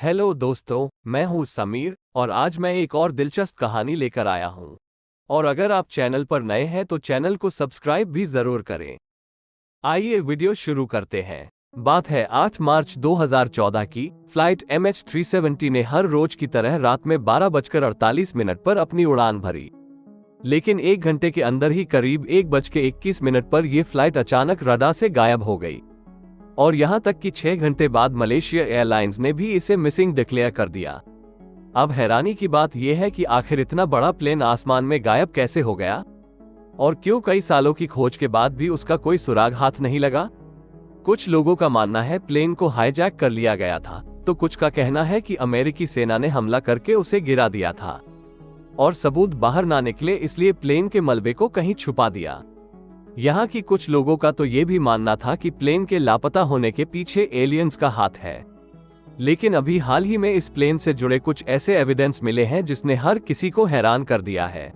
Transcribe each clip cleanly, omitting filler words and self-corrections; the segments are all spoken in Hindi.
हेलो दोस्तों, मैं हूं समीर और आज मैं एक और दिलचस्प कहानी लेकर आया हूं। और अगर आप चैनल पर नए हैं तो चैनल को सब्सक्राइब भी जरूर करें। आइए वीडियो शुरू करते हैं। बात है 8 मार्च 2014 की। फ्लाइट MH370 ने हर रोज की तरह रात में 12:48 पर अपनी उड़ान भरी। लेकिन 1 घंटे के अंदर ही करीब 1:21 पर यह फ्लाइट अचानक रडार से गायब हो गई। और यहां तक कि 6 घंटे बाद मलेशिया एयरलाइंस ने भी इसे मिसिंग डिक्लेयर कर दिया। अब हैरानी की बात यह है कि आखिर इतना बड़ा प्लेन आसमान में गायब कैसे हो गया और क्यों कई सालों की खोज के बाद भी उसका कोई सुराग हाथ नहीं लगा। कुछ लोगों का मानना है प्लेन को हाईजैक कर लिया गया था, तो कुछ का कहना है कि अमेरिकी सेना ने हमला करके उसे गिरा दिया था और सबूत बाहर ना निकले इसलिए प्लेन के मलबे को कहीं छुपा दिया। यहाँ की कुछ लोगों का तो ये भी मानना था कि प्लेन के लापता होने के पीछे एलियंस का हाथ है। लेकिन अभी हाल ही में इस प्लेन से जुड़े कुछ ऐसे एविडेंस मिले हैं जिसने हर किसी को हैरान कर दिया है।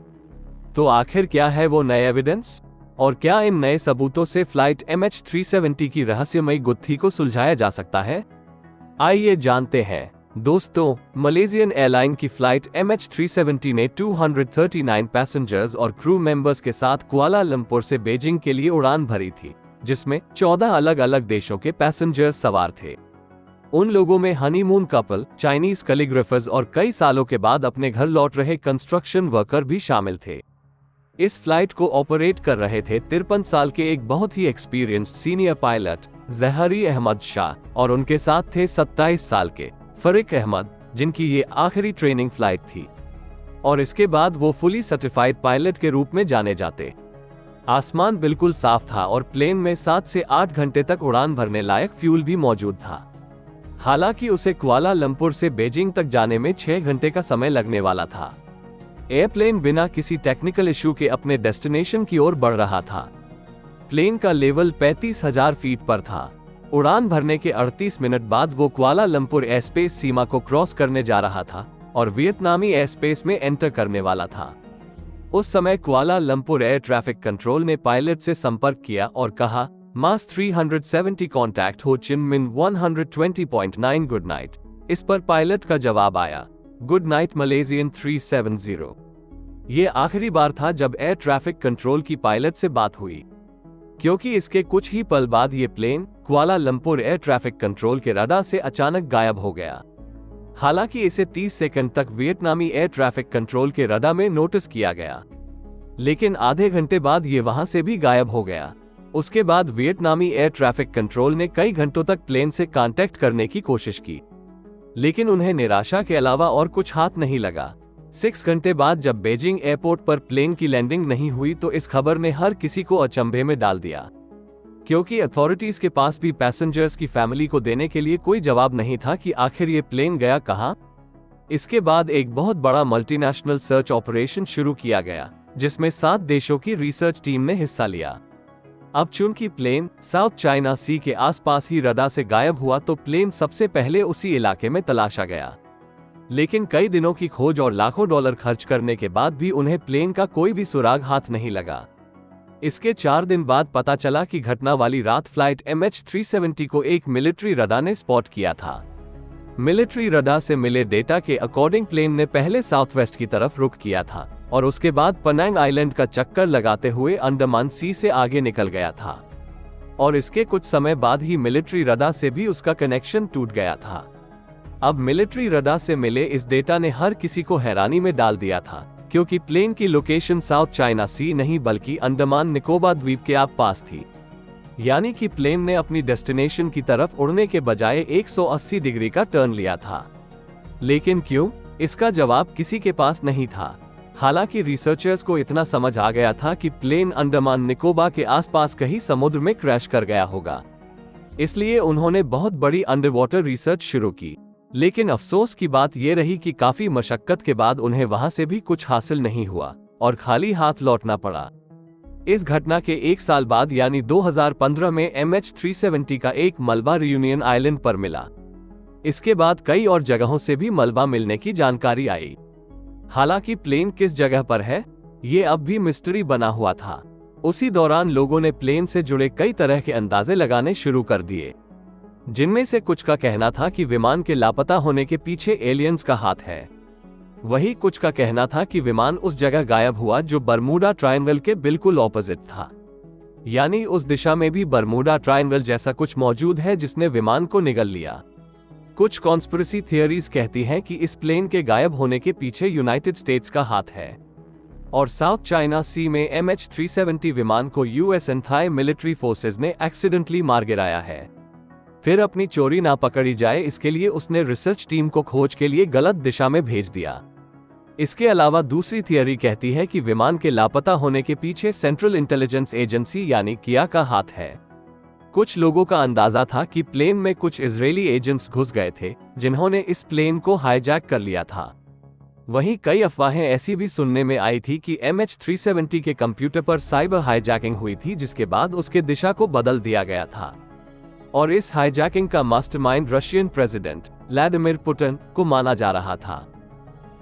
तो आखिर क्या है वो नए एविडेंस और क्या इन नए सबूतों से फ्लाइट MH370 की रहस्यमयी गुत्थी को सुलझाया जा सकता है? आइए जानते हैं। दोस्तों, मलेशियन एयरलाइन की फ्लाइट MH370 ने 239 पैसेंजर्स और क्रू मेंबर्स के साथ कुआलालंपुर से बीजिंग के लिए उड़ान भरी थी, जिसमें 14 अलग अलग देशों के पैसेंजर्स सवार थे। उन लोगों में हनीमून कपल, चाइनीज कैलीग्राफर्स और कई सालों के बाद अपने घर लौट रहे कंस्ट्रक्शन वर्कर भी शामिल थे। इस फ्लाइट को ऑपरेट कर रहे थे 53 साल के एक बहुत ही एक्सपीरियंस्ड सीनियर पायलट जहरी अहमद शाह और उनके साथ थे 27 साल के फरीक अहमद, जिनकी ये आखिरी ट्रेनिंग फ्लाइट थी और इसके बाद वो फुली सर्टिफाइड पायलट के रूप में जाने जाते। आसमान बिल्कुल साफ था और प्लेन में 7 से 8 घंटे तक उड़ान भरने लायक फ्यूल भी मौजूद था। हालांकि उसे कुआलालंपुर से बीजिंग तक जाने में 6 घंटे का समय लगने वाला था। एयरप्लेन बिना किसी टेक्निकल इशू के अपने डेस्टिनेशन की ओर बढ़ रहा था। प्लेन का लेवल 35,000 फीट पर था। उड़ान भरने के 38 मिनट बाद वो कुआलालंपुर एयरस्पेस सीमा को क्रॉस करने जा रहा था और वियतनामी एयरस्पेस में एंटर करने वाला था। उस समय कुआलालंपुर एयर ट्रैफिक कंट्रोल ने पायलट से संपर्क किया और कहा, मास 370 कॉन्टैक्ट हो चिनमिन 120.9 गुड नाइट। इस पर पायलट का जवाब आया, गुड नाइट मलेशियन 370। ये आखिरी बार था जब एयर ट्रैफिक कंट्रोल की पायलट से बात हुई, क्योंकि इसके कुछ ही पल बाद ये plane Kuala Lumpur air traffic control के रडार से अचानक गायब हो गया। हालांकि इसे 30 सेकंड तक वियतनामी एयर ट्रैफिक कंट्रोल के रडार में नोटिस किया गया, लेकिन आधे घंटे बाद ये वहां से भी गायब हो गया। उसके बाद वियतनामी एयर ट्रैफिक कंट्रोल ने कई घंटों तक प्लेन से कांटेक्ट करने की कोशिश की, लेकिन उन्हें निराशा के अलावा और कुछ हाथ नहीं लगा। 6 घंटे बाद जब बीजिंग एयरपोर्ट पर प्लेन की लैंडिंग नहीं हुई तो इस खबर ने हर किसी को अचंभे में डाल दिया, क्योंकि अथॉरिटीज के पास भी पैसेंजर्स की फैमिली को देने के लिए कोई जवाब नहीं था कि आखिर ये प्लेन गया कहां। इसके बाद एक बहुत बड़ा मल्टीनेशनल सर्च ऑपरेशन शुरू किया गया, जिसमें 7 देशों की रिसर्च टीम ने हिस्सा लिया। अब चूंकि प्लेन साउथ चाइना सी के आसपास ही रडार से गायब हुआ तो प्लेन सबसे पहले उसी इलाके में तलाशा गया। लेकिन कई दिनों की खोज और लाखों डॉलर खर्च करने के बाद भी उन्हें प्लेन का कोई भी सुराग हाथ नहीं लगा। इसके 4 दिन बाद पता चला कि घटना वाली रात फ्लाइट MH370 को एक मिलिट्री रडार ने स्पॉट किया था। मिलिट्री रडार से मिले डेटा के अकॉर्डिंग प्लेन ने पहले साउथ वेस्ट की तरफ रुख किया था और उसके बाद पेनांग आइलैंड का चक्कर लगाते हुए अंडमान सी से आगे निकल गया था और इसके कुछ समय बाद ही मिलिट्री रडार से भी उसका कनेक्शन टूट गया था। अब मिलिट्री रडार से मिले इस डेटा ने हर किसी को हैरानी में डाल दिया था, क्योंकि प्लेन की लोकेशन साउथ चाइना सी नहीं बल्कि अंडमान निकोबार द्वीप के पास थी। यानी कि प्लेन ने अपनी डेस्टिनेशन की तरफ उड़ने के बजाय 180 डिग्री का टर्न लिया था। लेकिन क्यों? इसका जवाब किसी के पास नहीं था। हालांकि रिसर्चर्स को इतना समझ आ गया था कि प्लेन अंडमान निकोबार के आसपास कहीं समुद्र में क्रैश कर गया होगा, इसलिए उन्होंने बहुत बड़ी अंडर वाटर रिसर्च शुरू की। लेकिन अफसोस की बात यह रही कि काफी मशक्कत के बाद उन्हें वहां से भी कुछ हासिल नहीं हुआ और खाली हाथ लौटना पड़ा। इस घटना के 1 साल बाद यानी 2015 में MH370 का एक मलबा रियूनियन आइलैंड पर मिला। इसके बाद कई और जगहों से भी मलबा मिलने की जानकारी आई। हालांकि प्लेन किस जगह पर है, ये अब भी मिस्ट्री बना हुआ था। उसी दौरान लोगों ने प्लेन से जुड़े कई तरह के अंदाजे लगाने शुरू कर दिए। जिनमें से कुछ का कहना था कि विमान के लापता होने के पीछे एलियंस का हाथ है। वही कुछ का कहना था कि विमान उस जगह गायब हुआ जो बरमूडा ट्रायंगल के बिल्कुल ऑपोजिट था, यानी उस दिशा में भी बरमूडा ट्रायंगल जैसा कुछ मौजूद है जिसने विमान को निगल लिया। कुछ कॉन्स्पिरेसी थियरीज कहती हैं कि इस प्लेन के गायब होने के पीछे यूनाइटेड स्टेट्स का हाथ है और साउथ चाइना सी में MH370 विमान को US and Thai military forces ने एक्सीडेंटली मार गिराया है। फिर अपनी चोरी ना पकड़ी जाए इसके लिए उसने रिसर्च टीम को खोज के लिए गलत दिशा में भेज दिया। इसके अलावा दूसरी थियरी कहती है कि विमान के लापता होने के पीछे सेंट्रल इंटेलिजेंस एजेंसी यानी किया का हाथ है। कुछ लोगों का अंदाजा था कि प्लेन में कुछ इजरायली एजेंट्स घुस गए थे जिन्होंने इस प्लेन को हाईजैक कर लिया था। वहीं कई अफवाहें ऐसी भी सुनने में आई थी कि MH370 के कंप्यूटर पर साइबर हाईजैकिंग हुई थी जिसके बाद उसके दिशा को बदल दिया गया था और इस हाईजैकिंग का mastermind Russian president Vladimir Putin को माना जा रहा था।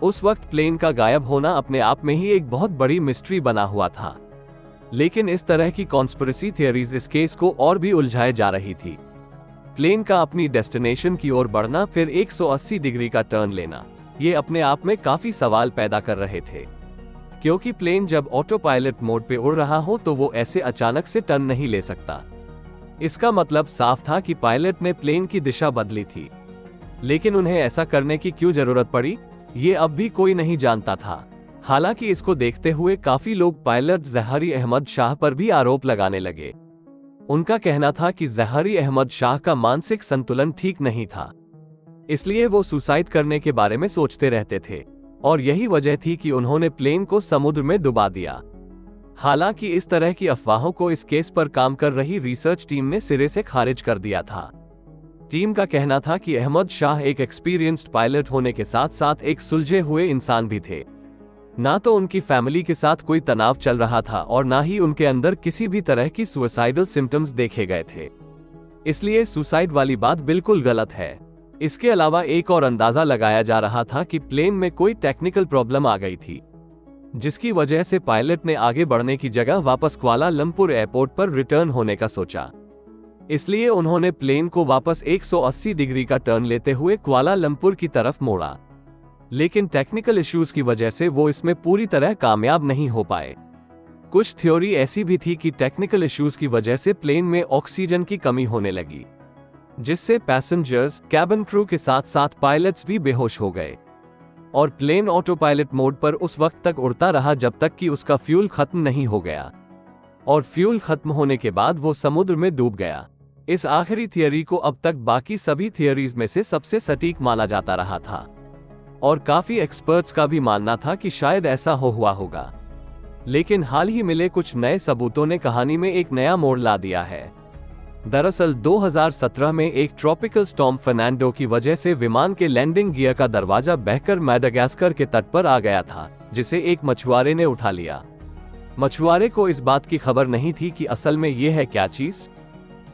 उस वक्त प्लेन का गायब होना अपने आप में ही एक बहुत बड़ी मिस्ट्री बना हुआ था, लेकिन इस तरह की कॉन्स्पिरेसी थियरीज इस केस को और भी उलझाए जा रही थी। प्लेन का अपनी डेस्टिनेशन की ओर बढ़ना फिर 180 डिग्री का टर्न लेना, ये अपने आप में काफी सवाल पैदा कर रहे थे, क्योंकि प्लेन जब ऑटो पायलट मोड पे उड़ रहा हो तो वो ऐसे अचानक से टर्न नहीं ले सकता। इसका मतलब साफ था कि पायलट ने प्लेन की दिशा बदली थी, लेकिन उन्हें ऐसा करने की क्यों जरूरत पड़ी, ये अब भी कोई नहीं जानता था। हालांकि इसको देखते हुए काफी लोग पायलट ज़हरी अहमद शाह पर भी आरोप लगाने लगे। उनका कहना था कि ज़हरी अहमद शाह का मानसिक संतुलन ठीक नहीं था, इसलिए वो सुसाइड करने के बारे में सोचते रहते थे और यही वजह थी कि उन्होंने प्लेन को समुद्र में डुबा दिया। हालांकि इस तरह की अफवाहों को इस केस पर काम कर रही रिसर्च टीम ने सिरे से खारिज कर दिया था। टीम का कहना था कि अहमद शाह एक एक्सपीरियंस्ड पायलट होने के साथ साथ एक सुलझे हुए इंसान भी थे। ना तो उनकी फैमिली के साथ कोई तनाव चल रहा था और ना ही उनके अंदर किसी भी तरह की सुसाइडल सिम्टम्स देखे गए थे, इसलिए सुसाइड वाली बात बिल्कुल गलत है। इसके अलावा एक और अंदाजा लगाया जा रहा था कि प्लेन में कोई टेक्निकल प्रॉब्लम आ गई थी, जिसकी वजह से पायलट ने आगे बढ़ने की जगह वापस कुआलालंपुर एयरपोर्ट पर रिटर्न होने का सोचा। इसलिए उन्होंने प्लेन को वापस 180 डिग्री का टर्न लेते हुए कुआलालंपुर की तरफ मोड़ा, लेकिन टेक्निकल इश्यूज की वजह से वो इसमें पूरी तरह कामयाब नहीं हो पाए। कुछ थ्योरी ऐसी भी थी कि टेक्निकल इश्यूज की वजह से प्लेन में ऑक्सीजन की कमी होने लगी, जिससे पैसेंजर्स, कैबिन क्रू के साथ साथ पायलट्स भी बेहोश हो गए और प्लेन ऑटो पायलट मोड पर उस वक्त तक उड़ता रहा जब तक कि उसका फ्यूल खत्म नहीं हो गया, और फ्यूल खत्म होने के बाद वो समुद्र में डूब गया। इस आखिरी थियरी को अब तक बाकी सभी थियरीज में से सबसे सटीक माना जाता रहा था और काफी एक्सपर्ट्स का भी मानना था कि शायद ऐसा हुआ होगा। लेकिन हाल ही मिले कुछ नए सबूतों ने कहानी में एक नया मोड़ ला दिया है। दरअसल 2017 में एक ट्रॉपिकल स्टॉर्म फर्नांडो की वजह से विमान के लैंडिंग गियर का दरवाजा बहकर मैडागास्कर के तट पर आ गया था, जिसे एक मछुआरे ने उठा लिया। मछुआरे को इस बात की खबर नहीं थी कि असल में यह है क्या चीज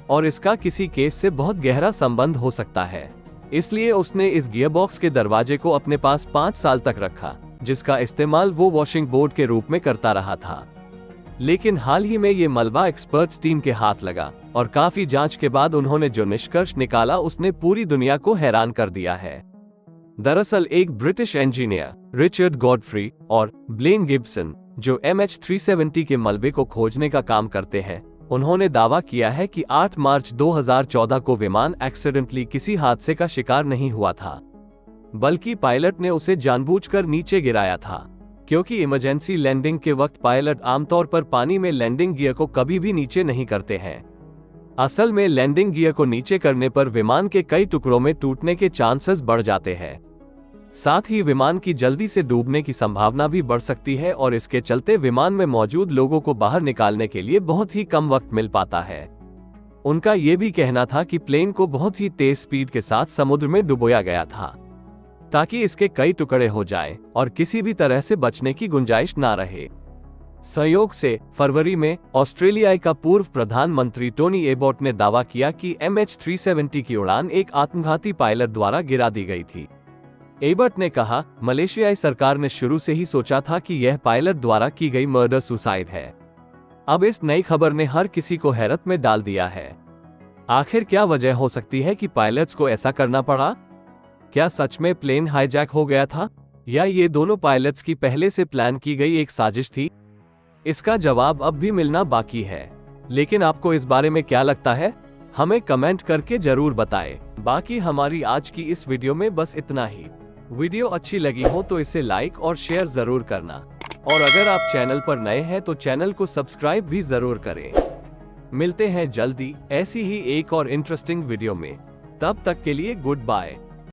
और इसका किसी केस से बहुत गहरा संबंध हो सकता है, इसलिए उसने इस गियरबॉक्स के दरवाजे को अपने पास 5 साल तक रखा, जिसका इस्तेमाल वो वॉशिंग बोर्ड के रूप में करता रहा था। लेकिन हाल ही में ये मलबा एक्सपर्ट्स टीम के हाथ लगा और काफी जांच के बाद उन्होंने जो निष्कर्ष निकाला उसने पूरी दुनिया को हैरान कर दिया है। दरअसल एक ब्रिटिश इंजीनियर रिचर्ड गॉडफ्री और ब्लेन गिब्सन, जो MH370 के मलबे को खोजने का काम करते हैं, उन्होंने दावा किया है कि 8 मार्च 2014 को विमान एक्सीडेंटली किसी हादसे का शिकार नहीं हुआ था, बल्कि पायलट ने उसे जानबूझकर नीचे गिराया था, क्योंकि इमरजेंसी लैंडिंग के वक्त पायलट आमतौर पर पानी में लैंडिंग गियर को कभी भी नीचे नहीं करते हैं। असल में लैंडिंग गियर को नीचे करने पर विमान के कई टुकड़ों में टूटने के चांसेस बढ़ जाते हैं, साथ ही विमान की जल्दी से डूबने की संभावना भी बढ़ सकती है और इसके चलते विमान में मौजूद लोगों को बाहर निकालने के लिए बहुत ही कम वक्त मिल पाता है। उनका यह भी कहना था कि प्लेन को बहुत ही तेज स्पीड के साथ समुद्र में डुबोया गया था, ताकि इसके कई टुकड़े हो जाएं और किसी भी तरह से बचने की गुंजाइश ना रहे। संयोग से फरवरी में ऑस्ट्रेलिया का पूर्व प्रधानमंत्री टोनी एबॉट ने दावा किया कि MH370 की उड़ान एक आत्मघाती पायलट द्वारा गिरा दी गई थी। एबर्ट ने कहा, मलेशियाई सरकार ने शुरू से ही सोचा था कि यह पायलट द्वारा की गई मर्डर सुसाइड है। अब इस नई खबर ने हर किसी को हैरत में डाल दिया है। आखिर क्या वजह हो सकती है कि पायलट्स को ऐसा करना पड़ा? क्या सच में प्लेन हाईजैक हो गया था, या ये दोनों पायलट्स की पहले से प्लान की गई एक साजिश थी? इसका जवाब अब भी मिलना बाकी है, लेकिन आपको इस बारे में क्या लगता है? हमें कमेंट करके जरूर बताएं। बाकी हमारी आज की इस वीडियो में बस इतना ही। वीडियो अच्छी लगी हो तो इसे लाइक और शेयर जरूर करना, और अगर आप चैनल पर नए हैं तो चैनल को सब्सक्राइब भी जरूर करें। मिलते हैं जल्दी ऐसी ही एक और इंटरेस्टिंग वीडियो में। तब तक के लिए गुड बाय।